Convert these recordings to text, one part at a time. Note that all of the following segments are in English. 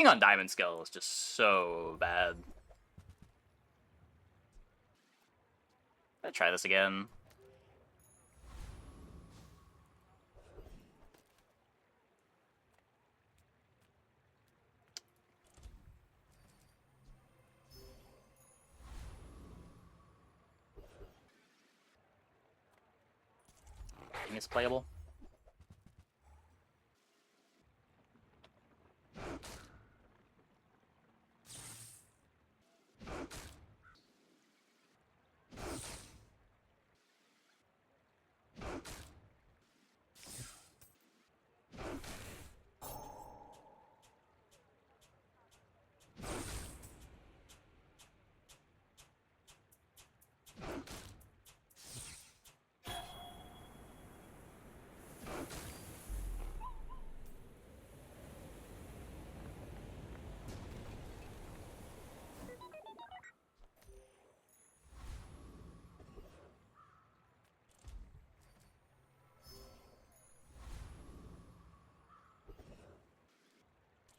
Being on Diamond skill is just so bad. I'll try this again. It's playable.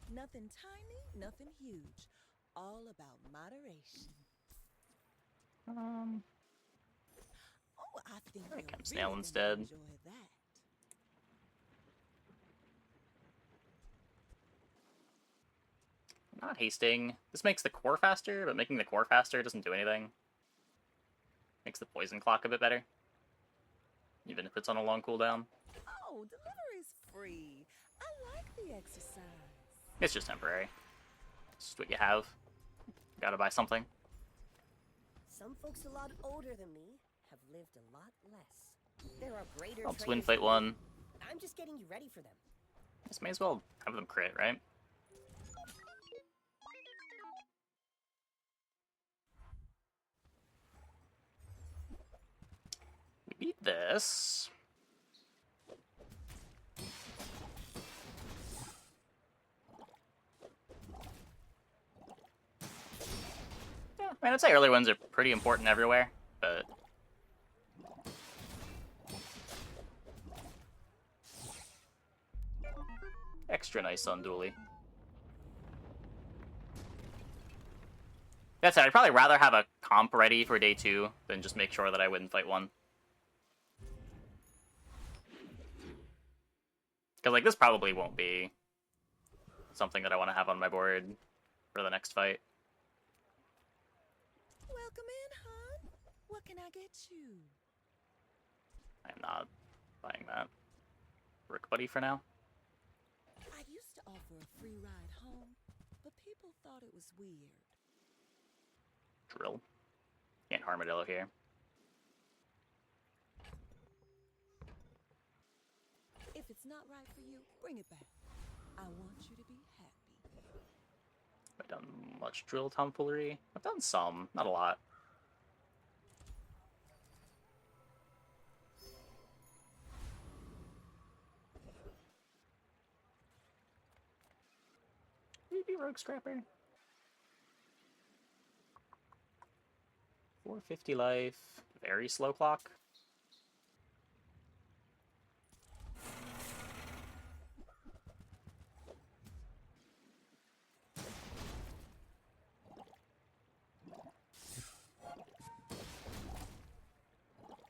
Nothing tiny, nothing huge. All about moderation. Oh, I think There you're comes really Snail gonna instead. enjoy that. Not hasting. This makes the core faster, but making the core faster doesn't do anything. Makes the poison clock a bit better. Even if it's on a long cooldown. Oh, delivery's free. I like the exercise. It's just temporary. It's just what you have. Gotta buy something. Some folks a lot older than me have lived a lot less. There are greater I'll trainers twin fight than me. one. I'm just getting you ready for them. This may as well have them crit, right? We beat this. Yeah, I mean, I'd say early ones are pretty important everywhere, but extra nice on Dually. That said, I'd probably rather have a comp ready for day 2 than just make sure that I win fight 1. Because, like, this probably won't be something that I want to have on my board for the next fight. Welcome in, hon. What can I get you? I am not buying that. Rook Buddy for now. I used to offer a free ride home, but people thought it was weird. Drill. Can't Armadillo here. If it's not right for you, bring it back. I want you to be happy. Have I done much drill tomfoolery? I've done some, not a lot. Maybe Rogue Scrapper. 450 life. Very slow clock.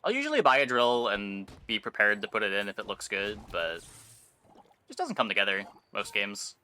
I'll usually buy a drill and be prepared to put it in if it looks good, but it just doesn't come together most games.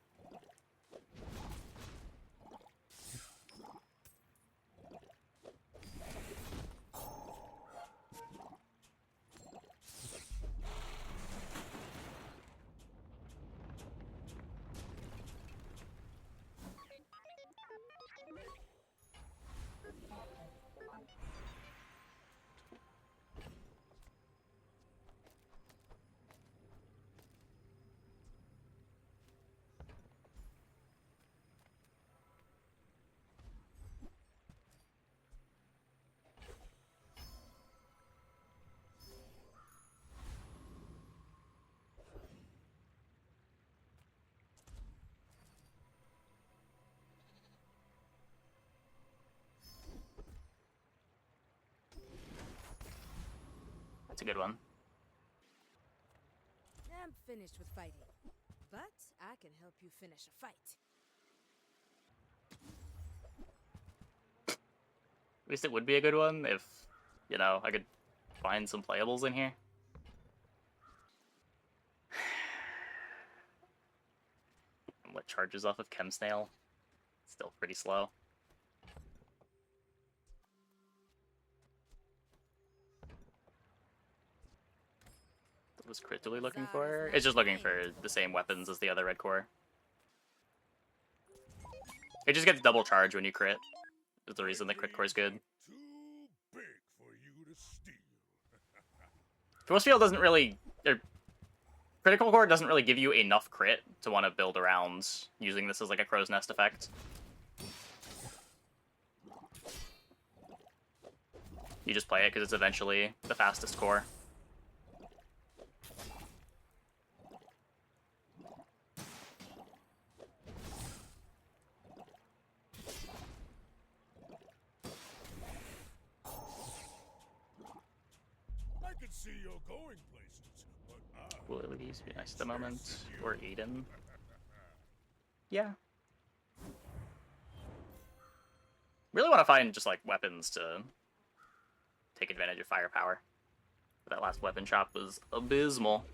That's a good one. I'm finished with fighting, but I can help you finish a fight. least it would be a good one if, you know, I could find some playables in here. What charges off of Chem Snail? Still pretty slow. What was Crit really looking for? It's just looking for the same weapons as the other red core. It just gets double charge when you crit. Is the reason the crit core is good. Too big for you to steal. Force Field doesn't really... Critical Core doesn't really give you enough crit to want to build around using this as like a crow's nest effect. You just play it because it's eventually the fastest core. I could see you're going places, but Will Elise be nice at the moment? Or Aiden? Yeah. Really want to find just like weapons to take advantage of firepower. That last weapon shop was abysmal.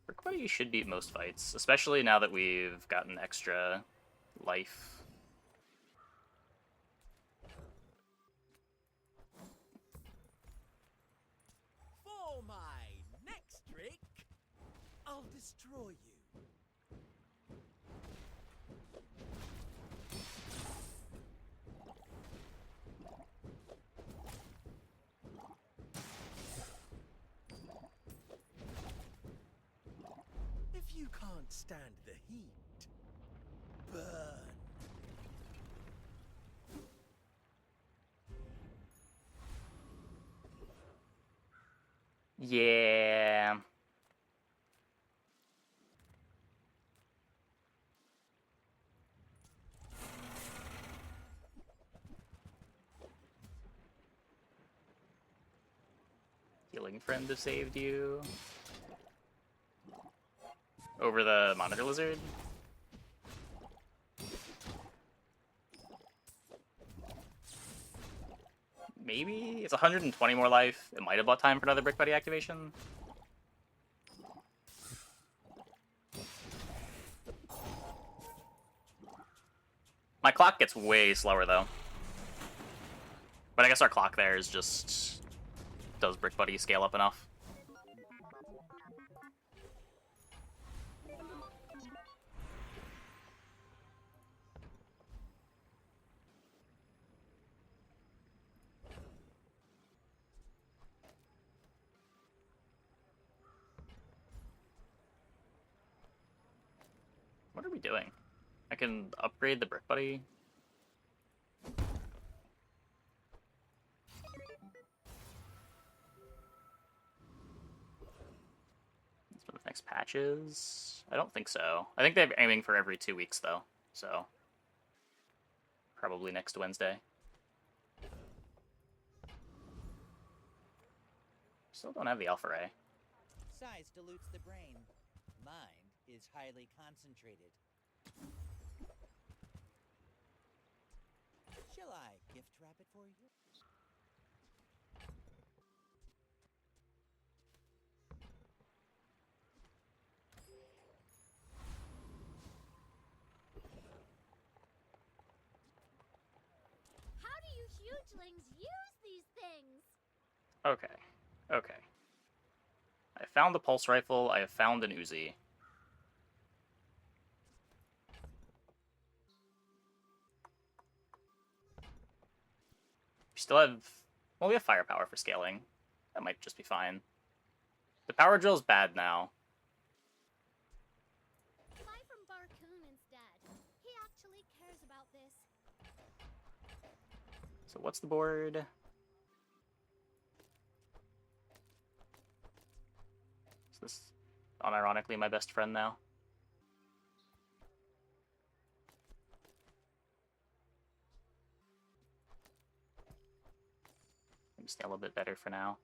Brick Buddy should beat most fights, especially now that we've gotten extra life. For my next trick, I'll destroy you. If you can't stand the heat, burn. Yeah. Healing friend have saved you. Over the monitor lizard. Maybe? It's 120 more life. It might have bought time for another Brick Buddy activation. My clock gets way slower though. But I guess our clock there is just... does Brick Buddy scale up enough? What are we doing? I can upgrade the Brick Buddy. That's what the next patch is. I don't think so. I think they're aiming for every 2 weeks though, so probably next Wednesday. Still don't have the Alpha Ray. Size dilutes the brain. Mind is highly concentrated. Shall I gift wrap it for you? How do you hugelings use these things? Okay, okay. I found the pulse rifle, I have found an Uzi. We still have... well, we have firepower for scaling. That might just be fine. The power drill's bad now. Buy from Barcoon instead. He actually cares about this. So what's the board? Is this unironically my best friend now? stay a little bit better for now.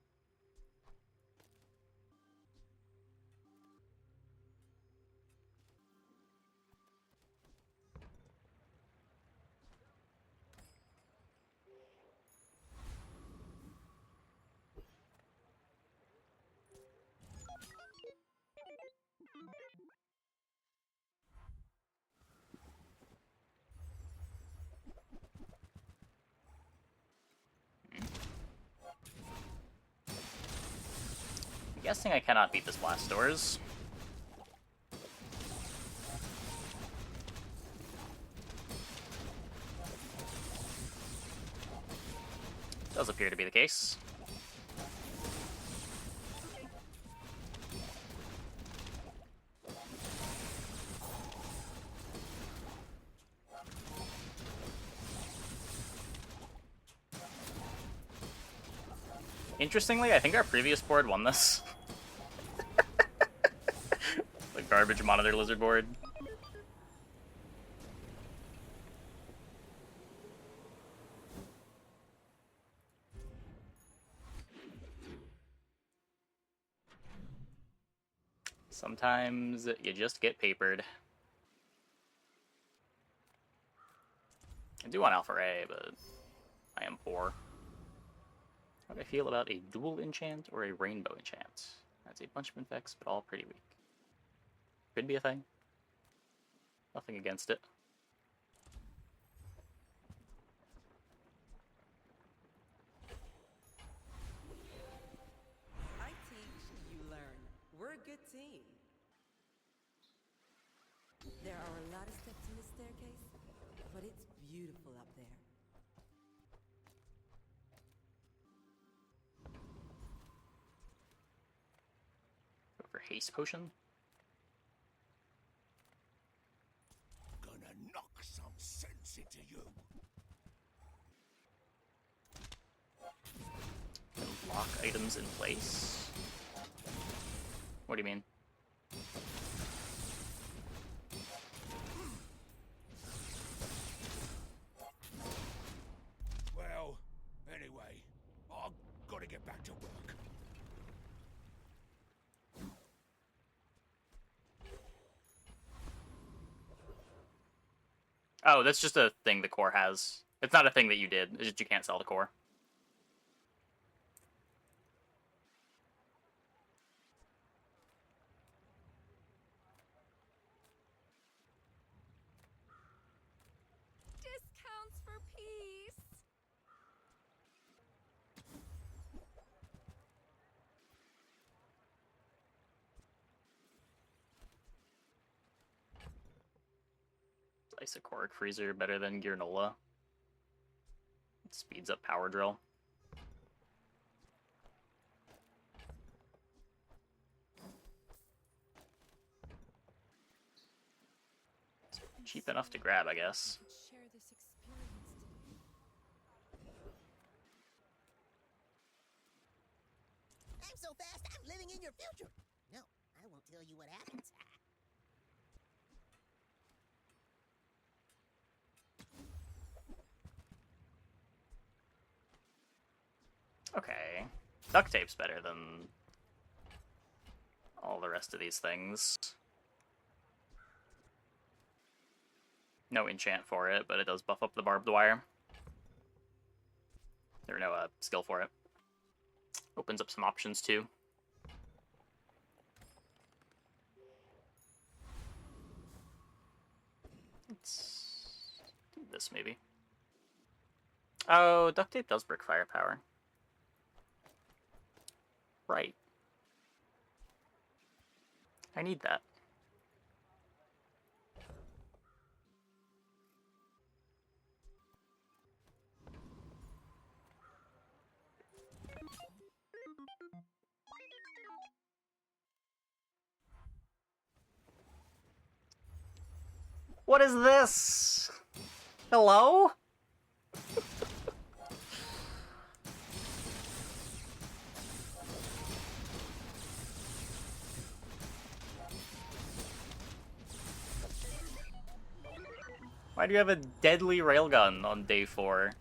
I'm guessing I cannot beat this blast doors. Does appear to be the case. Interestingly, I think our previous board won this. The garbage monitor lizard board. Sometimes you just get papered. I do want Alpha Ray, but I am poor. How do I feel about a dual enchant or a rainbow enchant? That's a bunch of effects, but all pretty weak. Could be a thing. Nothing against it. I teach, you learn. We're a good team. There are a lot of steps in this staircase, but it's beautiful up there. Go for haste potion. Gonna knock some sense into you. And lock items in place. What do you mean? Well, anyway, I've got to get back to work. Oh, that's just a thing the core has. It's not a thing that you did. It's just you can't sell the core. Discounts for peace. Isocoric Freezer better than Gearnola. It speeds up Power Drill. It's cheap enough to grab, I guess. Share this experience today. I'm so fast, I'm living in your future. No, I won't tell you what happens. Okay. Duct tape's better than all the rest of these things. No enchant for it, but it does buff up the barbed wire. There's no skill for it. Opens up some options too. Let's do this maybe. Oh, duct tape does brick firepower. Right. I need that. What is this? Hello? Why do you have a deadly railgun on day 4?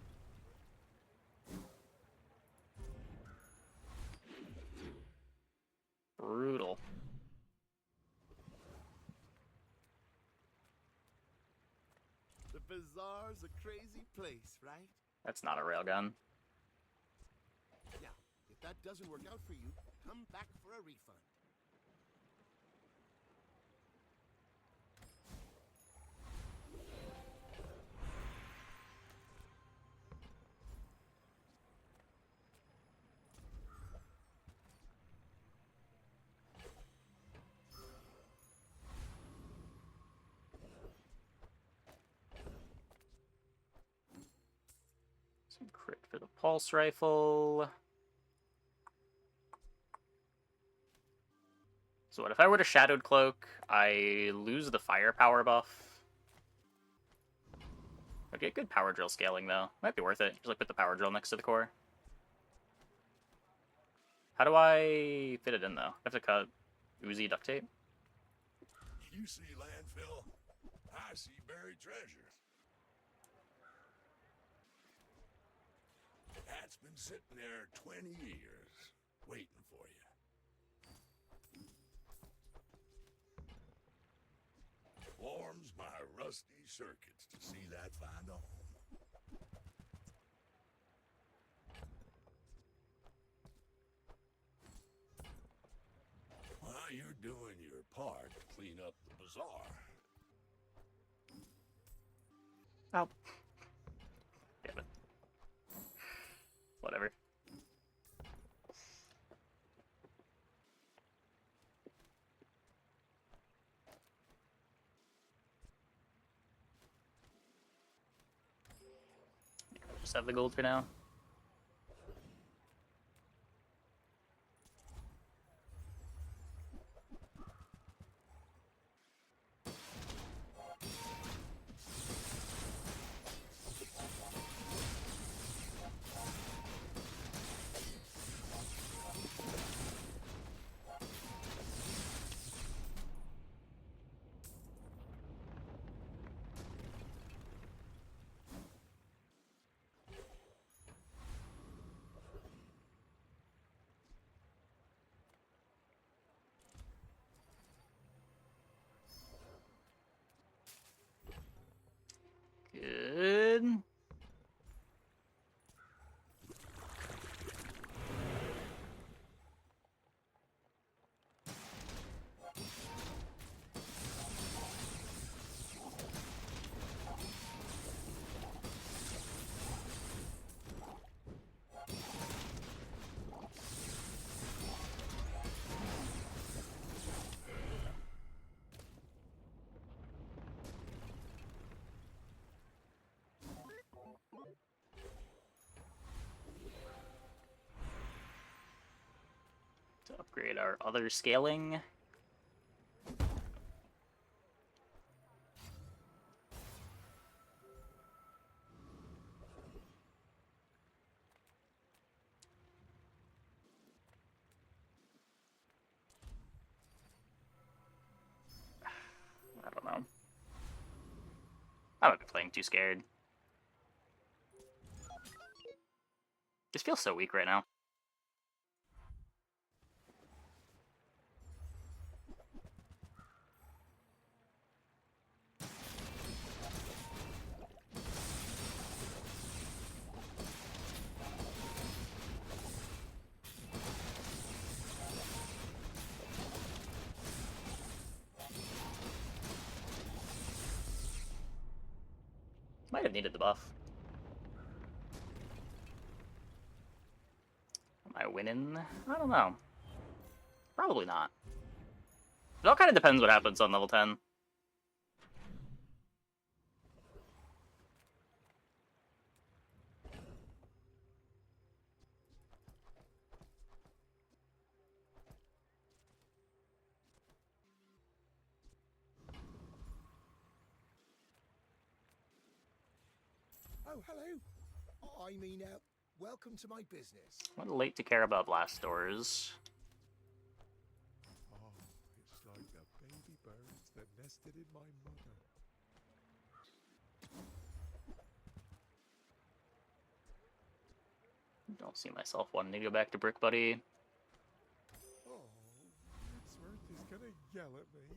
Bazaar's a crazy place, right? That's not a railgun. Now, if that doesn't work out for you, come back for a refund. Some crit for the pulse rifle. So what if I were to Shadowed Cloak, I lose the firepower buff. I'd get good power drill scaling though. Might be worth it. Just like put the power drill next to the core. How do I fit it in though? I have to cut Uzi duct tape. You see landfill, I see buried treasure. That's been sitting there 20 years, waiting for you. Warms my rusty circuits to see that find a home. While you're doing your part to clean up the bazaar, Oh. Damn it. Whatever. Just have the gold for now. Good. To upgrade our other scaling. I don't know. I might be playing too scared. Just feels so weak right now. Might have needed the buff. Am I winning? I don't know. Probably not. It all kind of depends what happens on level 10. oh, hello. I mean, welcome to my business. A little late to care about blast doors. Oh, it's like the baby birds that nested in my mother. Don't see myself wanting to go back to Brick Buddy. Oh, Wordsworth is gonna yell at me.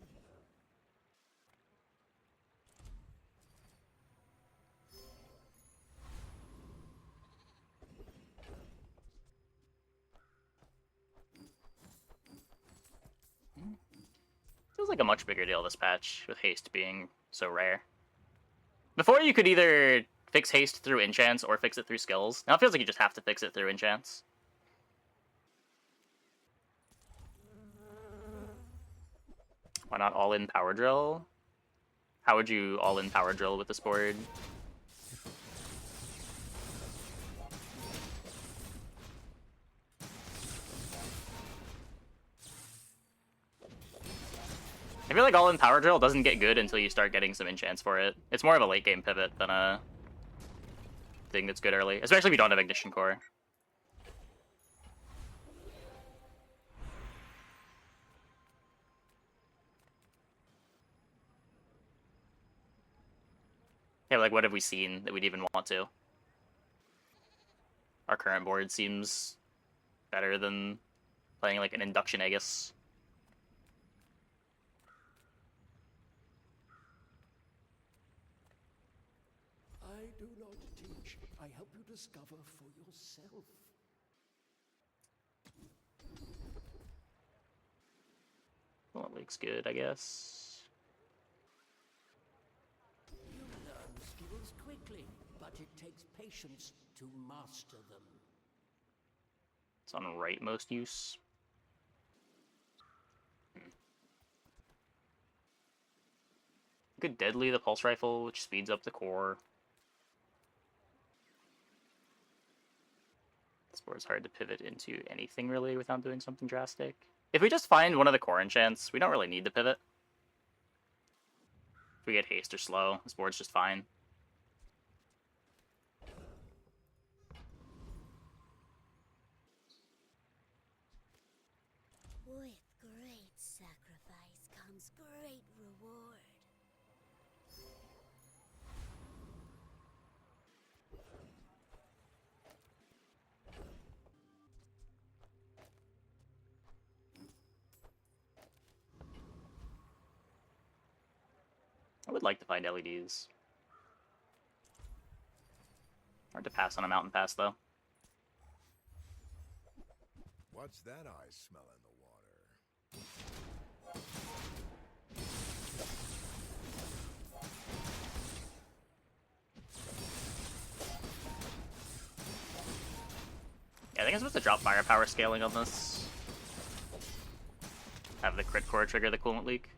Feels like a much bigger deal this patch, with haste being so rare. Before you could either fix haste through enchants or fix it through skills. Now it feels like you just have to fix it through enchants. Why not all-in power drill? How would you all-in power drill with this board? I feel like all-in power drill doesn't get good until you start getting some enchants for it. It's more of a late game pivot than a thing that's good early, especially if you don't have ignition core. Yeah, like what have we seen that we'd even want to? Our current board seems better than playing like an Induction Aegis. I do not teach. I help you discover for yourself. Well, it looks good, I guess. You learn skills quickly, but it takes patience to master them. It's on rightmost use. Good Deadly the Pulse Rifle, which speeds up the core. This board's hard to pivot into anything really without doing something drastic. If we just find one of the core enchants, we don't really need to pivot. If we get haste or slow, this board's just fine. With great sacrifice comes great reward. I would like to find LEDs. Hard to pass on a mountain pass, though. What's that I smell in the water? Yeah, I think I'm supposed to drop firepower scaling on this. Have the crit core trigger the coolant leak.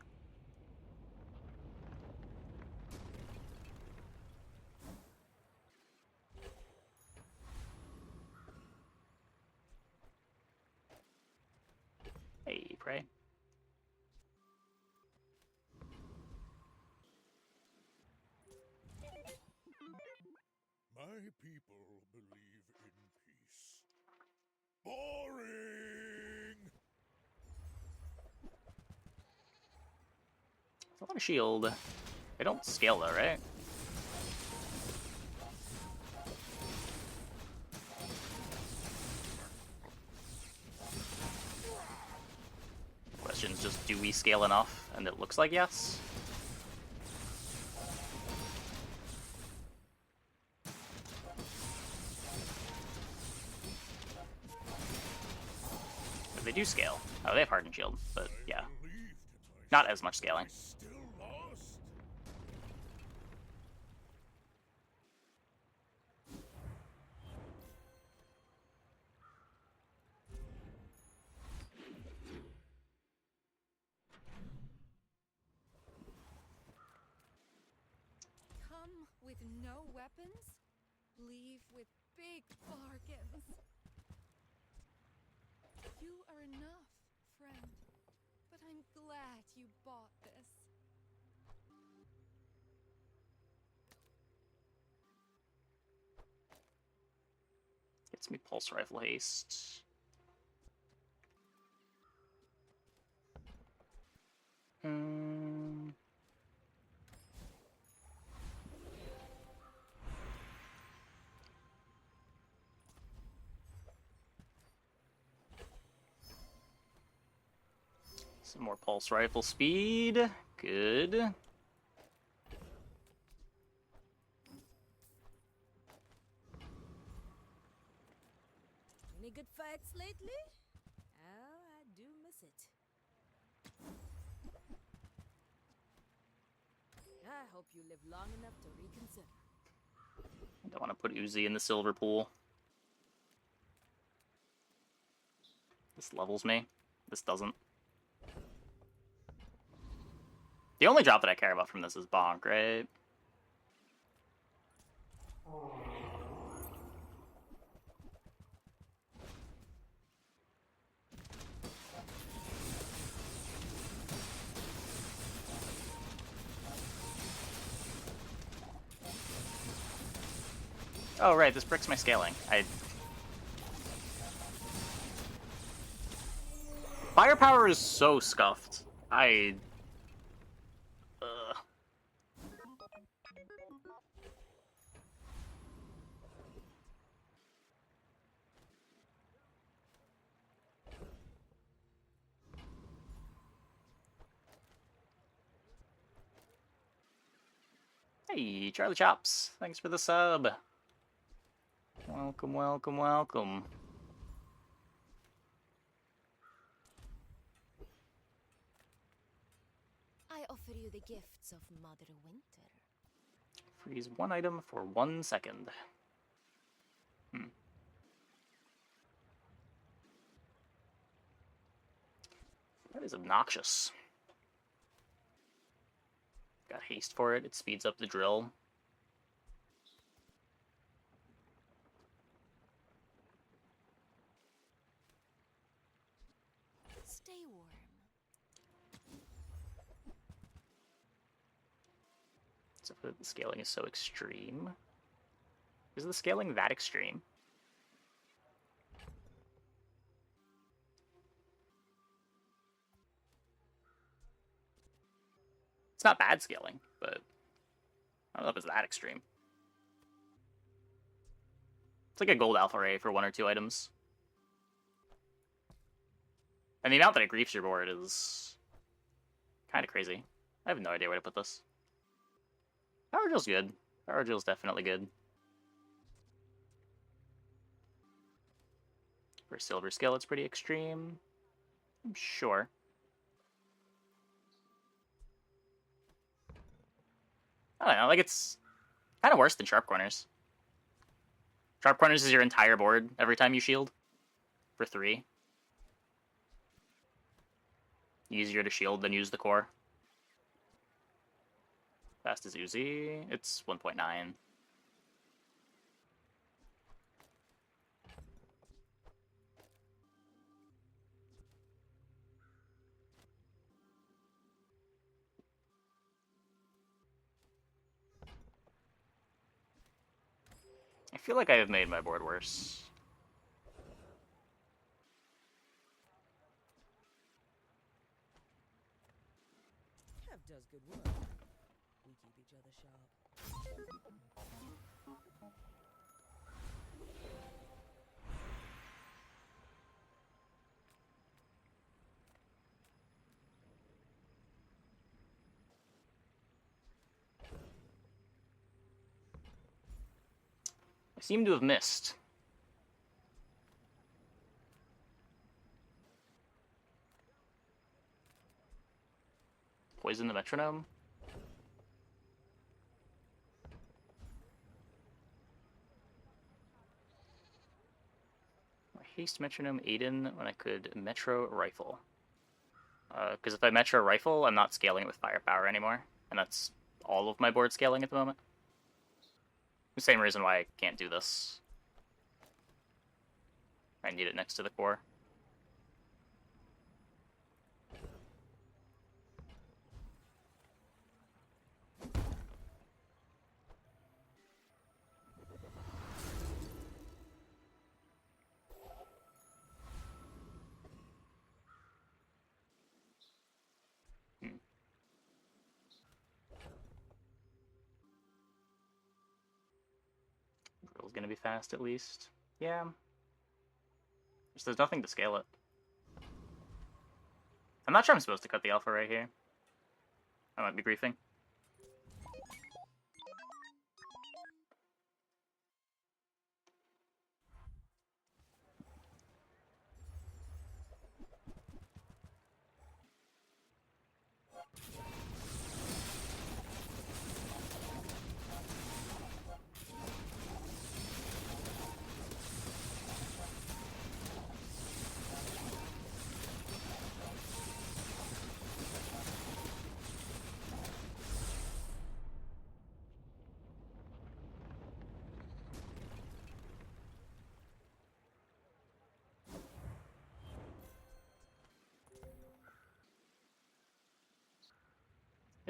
Hey, pray. My people believe in peace. Boring! It's a lot of shield. They don't scale though, right? Question's just, do we scale enough? And it looks like yes. But they do scale. Oh, they have hardened shield, but yeah. Not as much scaling. Still lost? Come with no weapons, leave with big bargains. You are enough, friend, but I'm glad you bought this. Gets me pulse rifle haste. Some more pulse rifle speed. Good. Any good fights lately? Oh, I do miss it. hope you live long enough to reconsider. I don't want to put Uzi in the silver pool. This levels me. This doesn't. The only drop that I care about from this is Bonk, right? Oh, right, this bricks my scaling. Firepower is so scuffed. Hey, Charlie Chops. Thanks for the sub. Welcome, welcome, welcome. I offer you the gifts of Mother Winter. Freeze one item for 1 second. That is obnoxious. Got haste for it. It speeds up the drill. Stay warm. Except that the scaling is so extreme. Is the scaling that extreme? It's not bad scaling, but I don't know if it's that extreme. It's like a gold alpha ray for 1 or 2 items. And the amount that it griefs your board is kind of crazy. I have no idea where to put this. Power drill's good. Power drill's definitely good. For silver skill, it's pretty extreme. I'm sure. I don't know, like it's kind of worse than Sharp Corners. Sharp Corners is your entire board every time you shield. For 3. Easier to shield than use the core. Fast as Uzi, it's 1.9. I feel like I have made my board worse. Kev does good work. We keep each other sharp. I seem to have missed. Poison the metronome? Haste metronome Aiden when I could metro rifle. Because if I metro rifle, I'm not scaling it with firepower anymore. And that's all of my board scaling at the moment. The same reason why I can't do this. I need it next to the core. Drill's gonna be fast at least. Yeah. Just there's nothing to scale it. I'm not sure I'm supposed to cut the alpha right here. I might be griefing.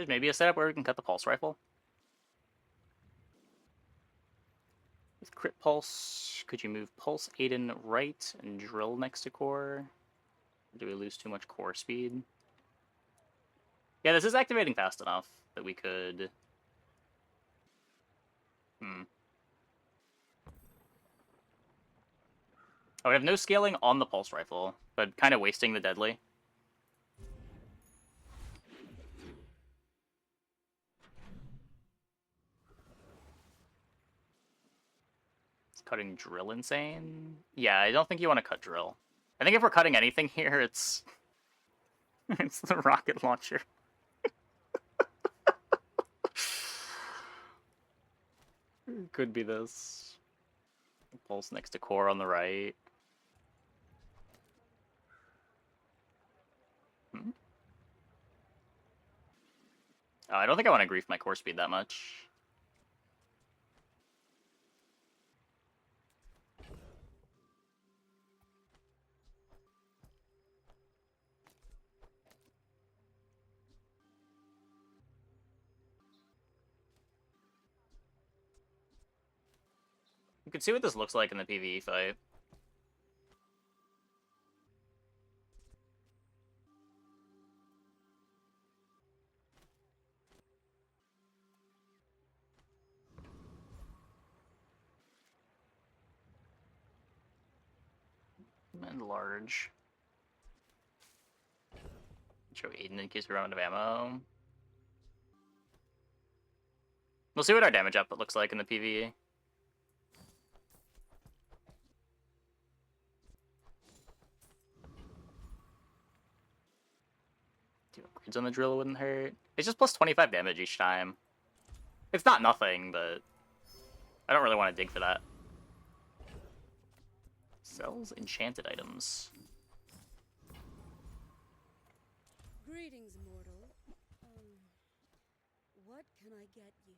There's maybe a setup where we can cut the pulse rifle. With crit pulse, could you move pulse Aiden right and drill next to core? Or do we lose too much core speed? Yeah, this is activating fast enough that we could... Oh, we have no scaling on the pulse rifle, but kind of wasting the deadly. Is cutting drill insane? Yeah, I don't think you want to cut drill. I think if we're cutting anything here, it's... it's the rocket launcher. Could be this. Pulse next to core on the right. I don't think I want to grief my core speed that much. You can see what this looks like in the PvE fight. And large. Show Aiden in case we run out of ammo. We'll see what our damage output looks like in the PvE. Two upgrades on the drill wouldn't hurt. It's just plus 25 damage each time. It's not nothing, but I don't really want to dig for that. Sells enchanted items. Greetings, mortal. What can I get you?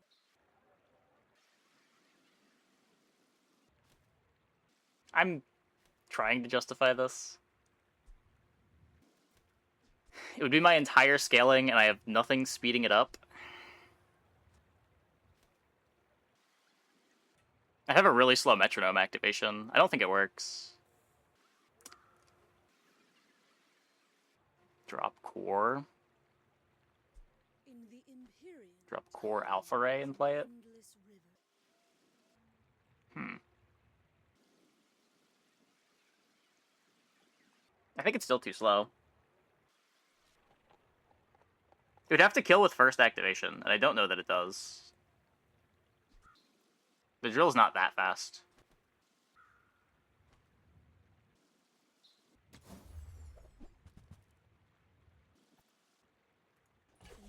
I'm trying to justify this. It would be my entire scaling, and I have nothing speeding it up. I have a really slow metronome activation. I don't think it works. Drop core. In the Imperium, Drop core alpha ray and play it. endless river. I think it's still too slow. It would have to kill with first activation, and I don't know that it does. The drill's not that fast.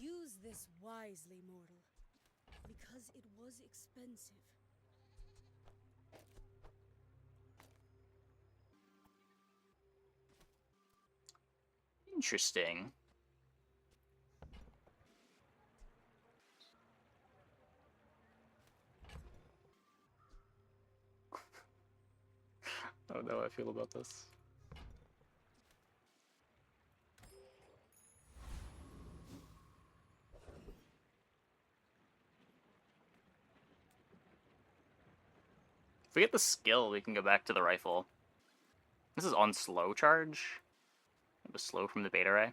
Use this wisely, mortal, because it was expensive. Interesting. I don't know how I feel about this. If we get the skill, we can go back to the rifle. This is on slow charge. It was slow from the beta ray.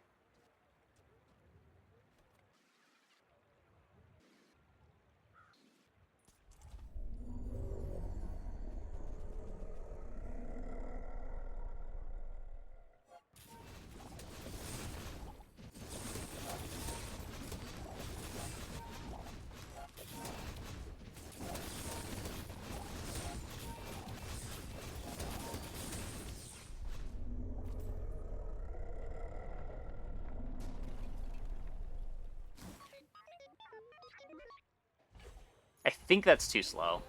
I think that's too slow.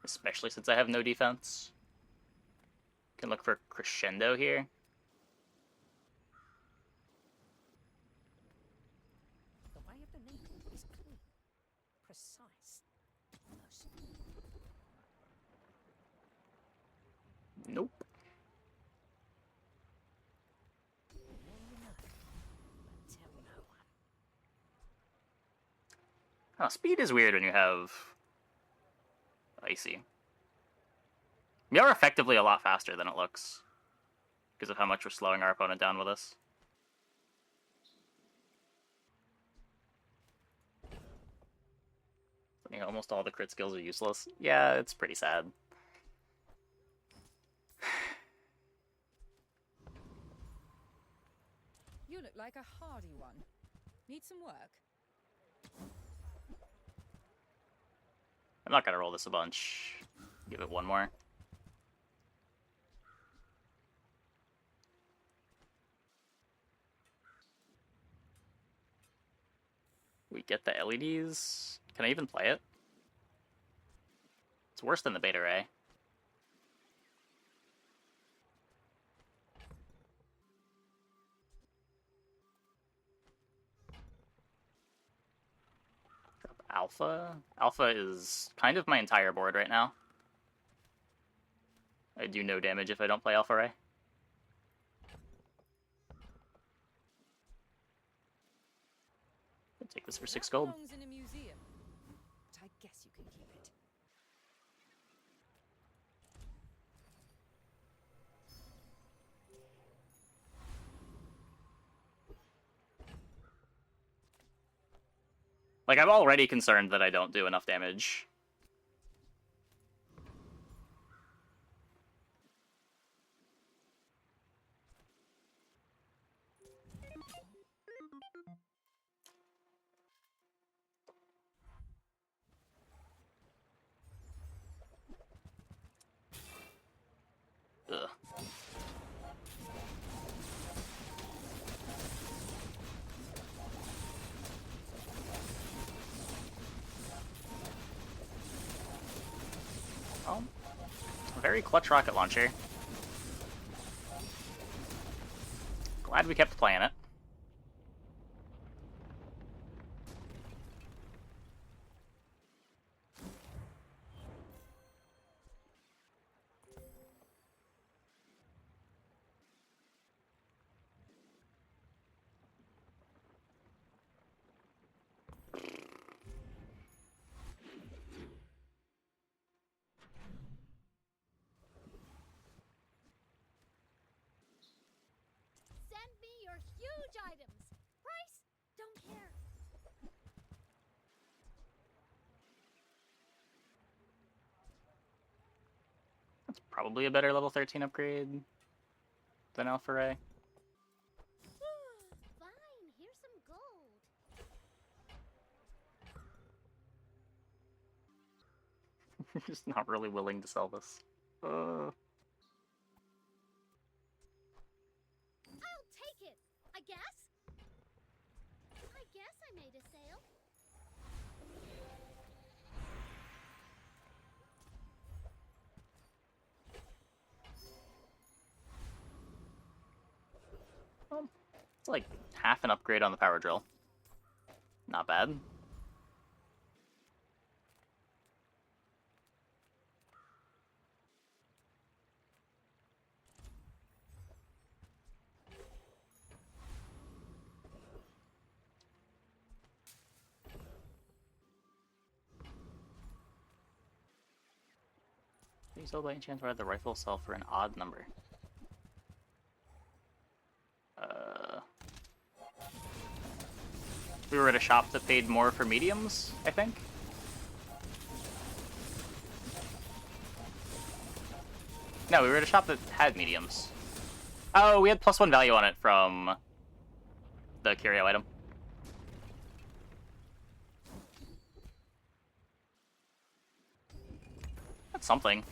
Especially since I have no defense. Can look for crescendo here. The way of the needle is clean, precise, merciful. Nope. Oh, speed is weird when you have Icy. We are effectively a lot faster than it looks because of how much we're slowing our opponent down with us. You know, almost all the crit skills are useless. Yeah, it's pretty sad. You look like a hardy one. Need some work? I'm not gonna roll this a bunch. Give it one more. We get the LEDs. Can I even play it? It's worse than the Beta Ray. Drop Alpha. Alpha is kind of my entire board right now. I do no damage if I don't play Alpha Ray. I'll take this for 6 gold. Belongs in a museum, but I guess you can keep it. Like, I'm already concerned that I don't do enough damage. Ugh. Oh. A very clutch rocket launcher. Glad we kept playing it. Send me your huge items. Price? Don't care. That's probably a better level 13 upgrade than Alpha Ray. Fine, here's some gold. Just not really willing to sell this. I'll take it, I guess. I guess I made a sale. It's like half an upgrade on the power drill. Not bad. Please sold by any chance where the rifle sell for an odd number. We were at a shop that paid more for mediums, I think. No, we were at a shop that had mediums. Oh, we had +1 value on it from the curio item. That's something.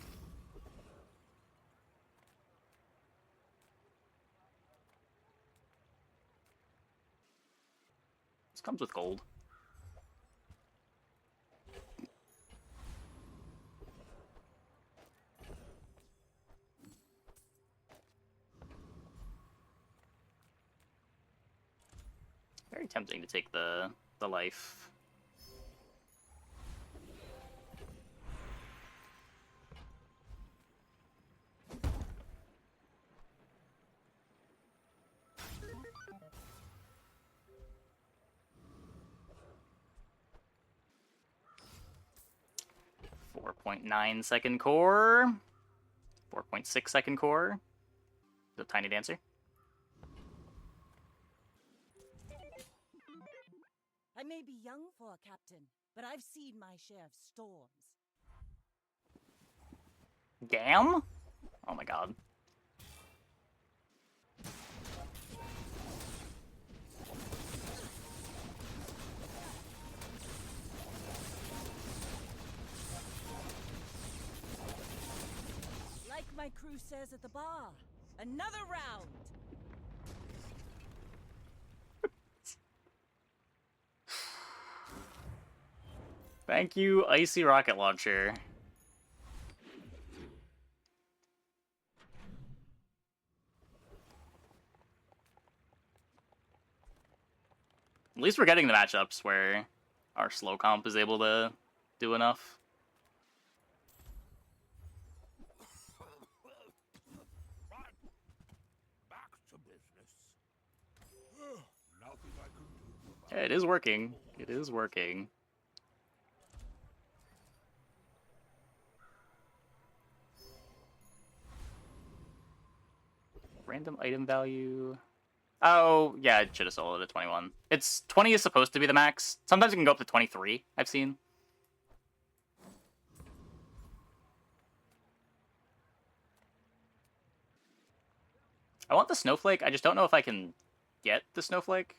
This comes with gold. Very tempting to take the life. 4.9 second core. 4.6 second core. The Tiny Dancer. I may be young for a captain, but I've seen my share of storms. Gam? Oh my god. Like my crew says at the bar, another round. Thank you, Icy Rocket Launcher. At least we're getting the matchups where our slow comp is able to do enough. Back to business. Nothing I can do. Yeah, it is working. It is working. Random item value. Oh, yeah, it should have sold it at 21. It's 20 is supposed to be the max. Sometimes it can go up to 23, I've seen. I want the snowflake. I just don't know if I can get the snowflake.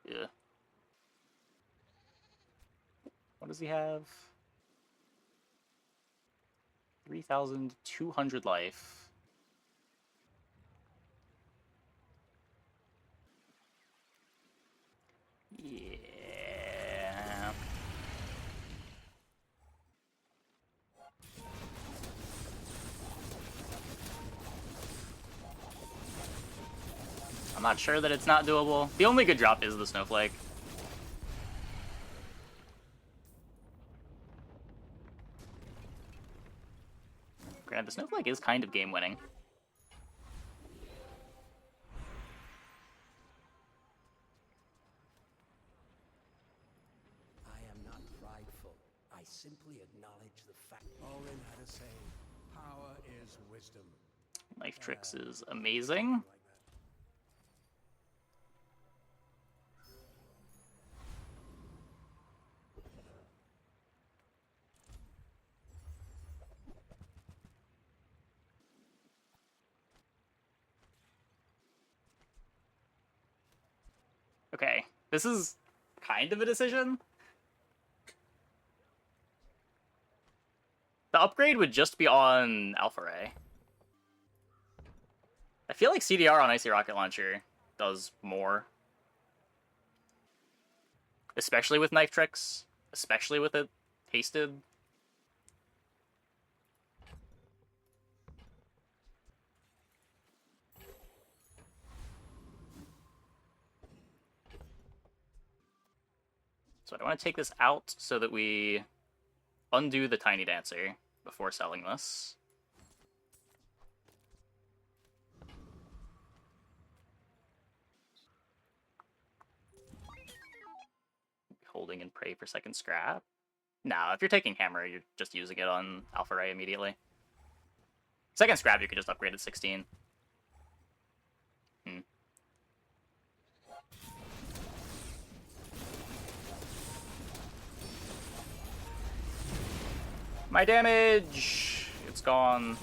Yeah. What does he have? 3,200 life. Yeah. I'm not sure that it's not doable. The only good drop is the snowflake. Granted, the snowflake is kind of game winning. I am not prideful. I simply acknowledge the fact. Orin had a saying, power is wisdom. Knife Tricks is amazing. Like that. Okay, this is kind of a decision. The upgrade would just be on Alpha Ray. I feel like CDR on Icy Rocket Launcher does more. Especially with Knife Tricks. Especially with it hasted. So I want to take this out so that we undo the Tiny Dancer before selling this. Holding and pray for second scrap. No, if you're taking hammer, you're just using it on Alpha Ray immediately. Second scrap, you could just upgrade at 16. My damage! It's gone.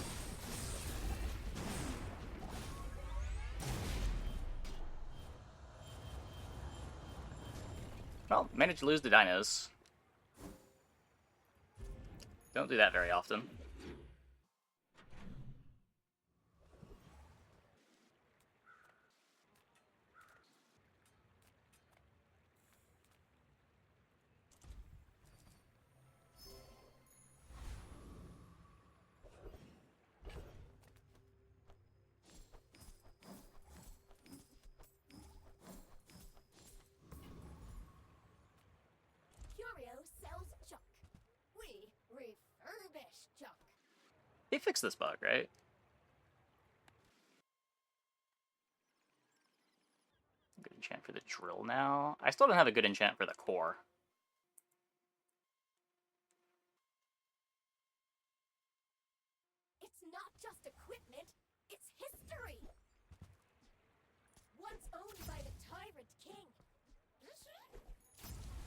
Well, managed to lose the dinos. Don't do that very often. Curio sells junk. We refurbish junk. They fixed this bug, right? enchant for the drill now. I still don't have a good enchant for the core. It's not just equipment, it's history! Once owned by the Tyrant King.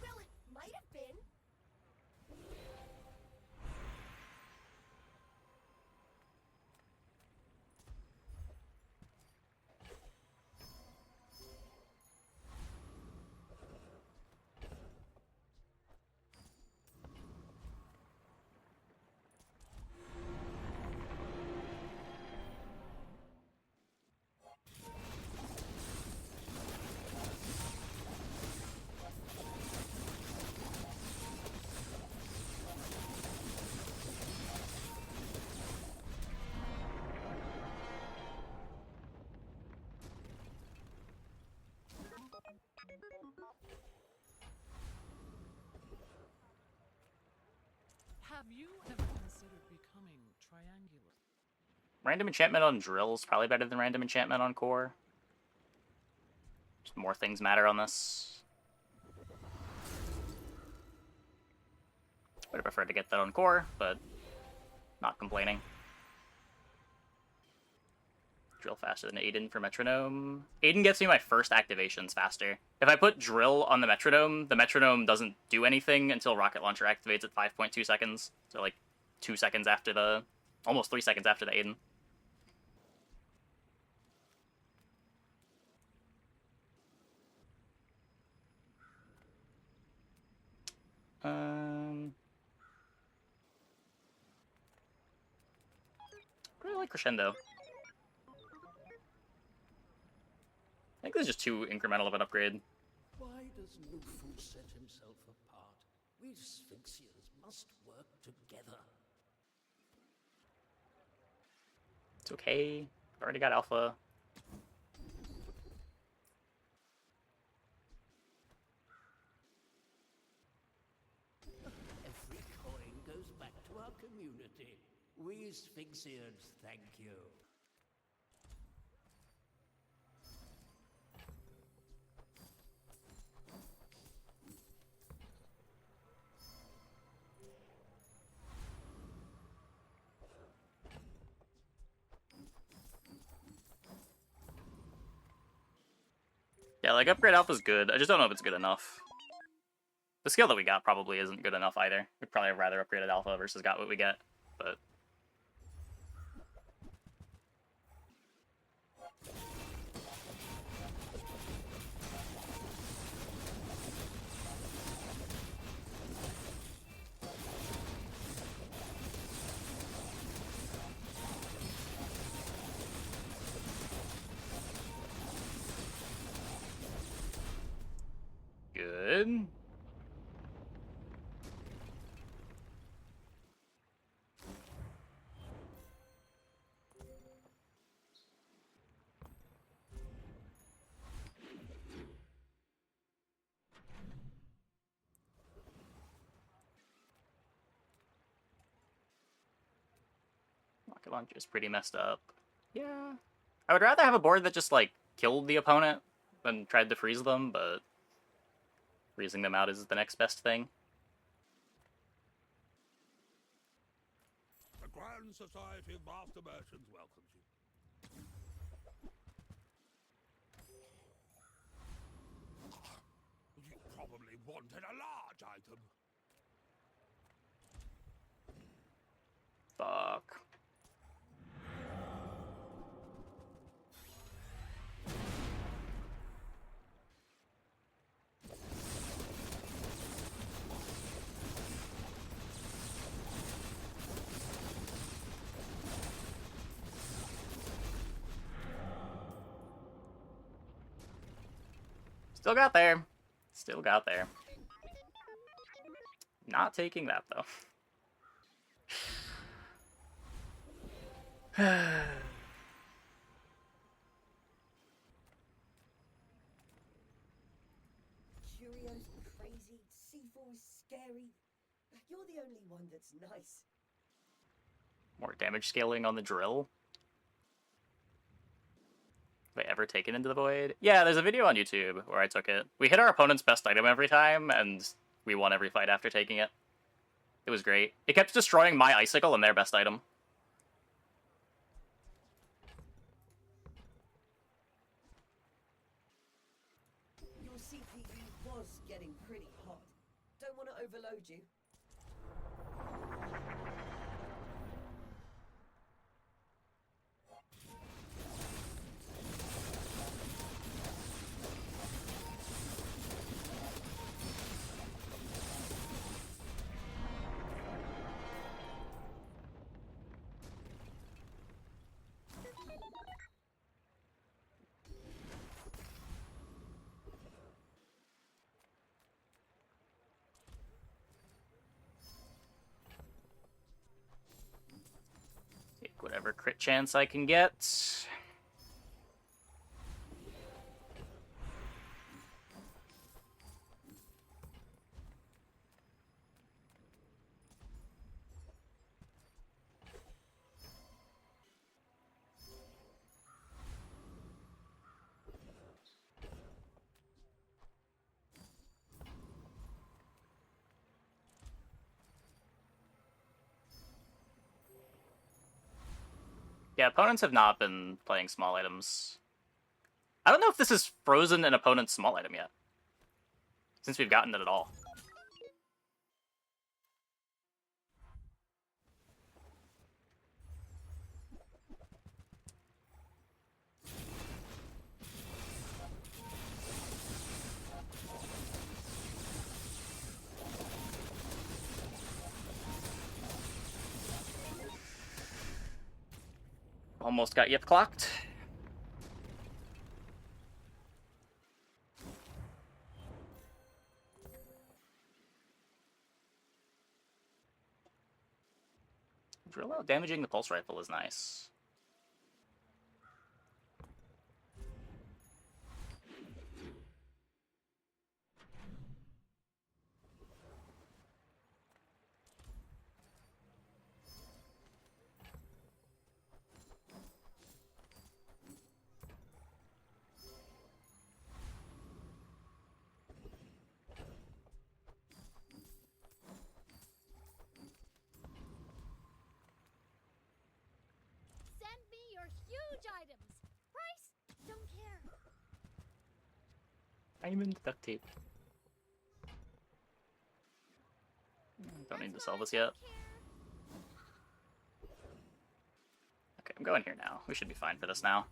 Well, it might have been. Have you ever considered becoming triangular? Random enchantment on drill is probably better than random enchantment on core. Just more things matter on this. Would have preferred to get that on core, but not complaining. Drill faster than Aiden for metronome. Aiden gets me my first activations faster. If I put drill on the metronome doesn't do anything until rocket launcher activates at 5.2 seconds. So like 2 seconds after the, almost 3 seconds after the Aiden. Really like Crescendo. I think this is just too incremental of an upgrade. Why does Nufu set himself apart? We Sphinxians must work together. It's okay. I've already got alpha. Every coin goes back to our community. We Sphinxians thank you. Yeah, like, upgrade alpha's good. I just don't know if it's good enough. The skill that we got probably isn't good enough either. We'd probably have rather upgraded alpha versus got what we get, but... Good. Rocket launcher is pretty messed up. Yeah. I would rather have a board that just, like, killed the opponent than tried to freeze them, but freezing them out is the next best thing. The Grand Society of Master Merchants welcomes you. You probably wanted a large item. Fuck. Still got there. Still got there. Not taking that, though. Cheerios crazy, C4's scary. You're the only one that's nice. More damage scaling on the drill. If I ever taken Into the Void? Yeah, there's a video on YouTube where I took it. We hit our opponent's best item every time, and we won every fight after taking it. It was great. It kept destroying my icicle and their best item. Your CPU was getting pretty hot. Don't want to overload you. Take whatever crit chance I can get. Yeah, opponents have not been playing small items. I don't know if this has frozen an opponent's small item yet, since we've gotten it at all. Almost got yip clocked. Drill out damaging the pulse rifle is nice. Send me your huge items. Price? Don't care. Diamond duct tape. Don't need to sell this yet. Okay, I'm going here now. We should be fine for this now.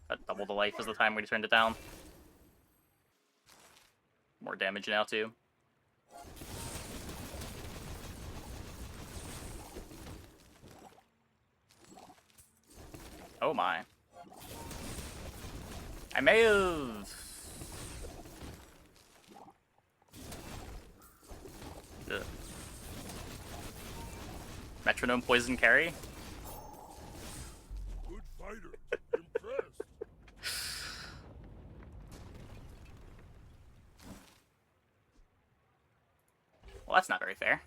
At double the life is the time we turned it down. More damage now, too. Oh my. I may have... Ugh. Metronome poison carry? Good fighter. Impressed. Well, that's not very fair.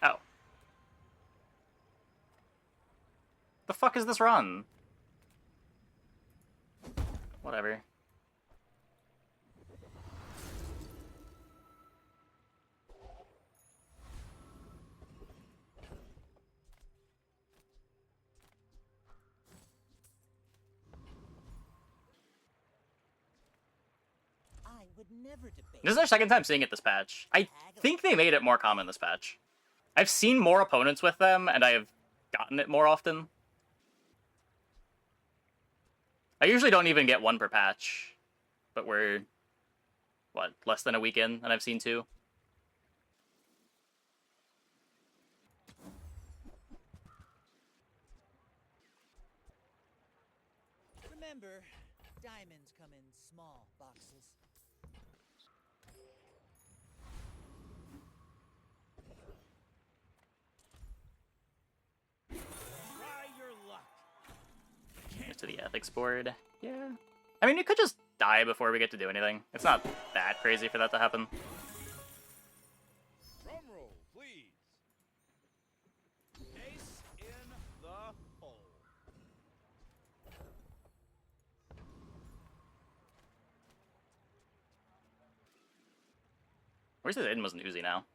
Oh. The fuck is this run? Whatever. I would never debate. This is our second time seeing it this patch. I think they made it more common this patch. I've seen more opponents with them, and I've gotten it more often. I usually don't even get one per patch, but we're, what, less than a week in, and I've seen two. Remember, diamonds come in small boxes. Try your luck. Get to the ethics board. Yeah. I mean, you could just die before we get to do anything. It's not that crazy for that to happen. Drum roll, please. Ace in the hole. wish this Aiden wasn't Uzi now.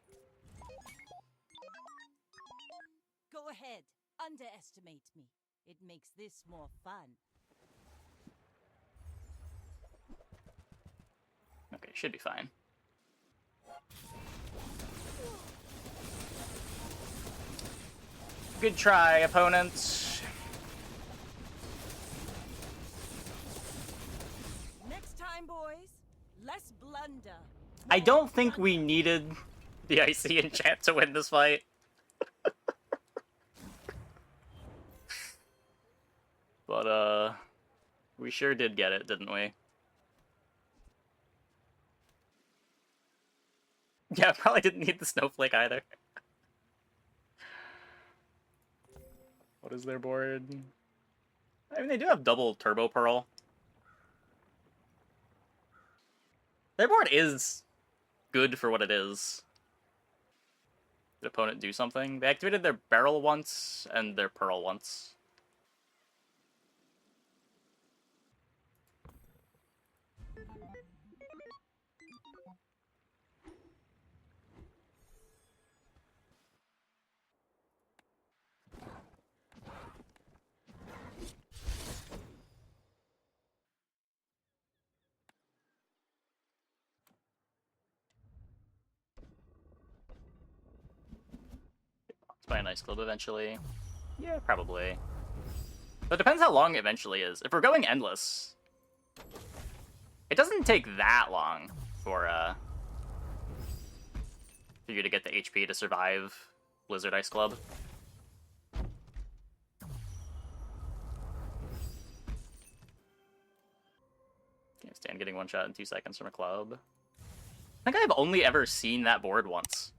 Go ahead. Underestimate me. It makes this more fun. Okay, should be fine. Good try, opponents. Next time, boys, less blunder. I don't think we needed the Icy Enchant to win this fight. But, we sure did get it, didn't we? Yeah, probably didn't need the Snowflake either. What is their board? I mean, they do have double Turbo Pearl. Their board is good for what it is. Did opponent do something? They activated their Barrel once and their Pearl once. Buy a nice club eventually. Yeah, probably. But it depends how long eventually is. If we're going endless, it doesn't take that long for you to get the HP to survive Blizzard Ice Club. Can't stand getting one shot in 2 seconds from a club. I think I've only ever seen that board once.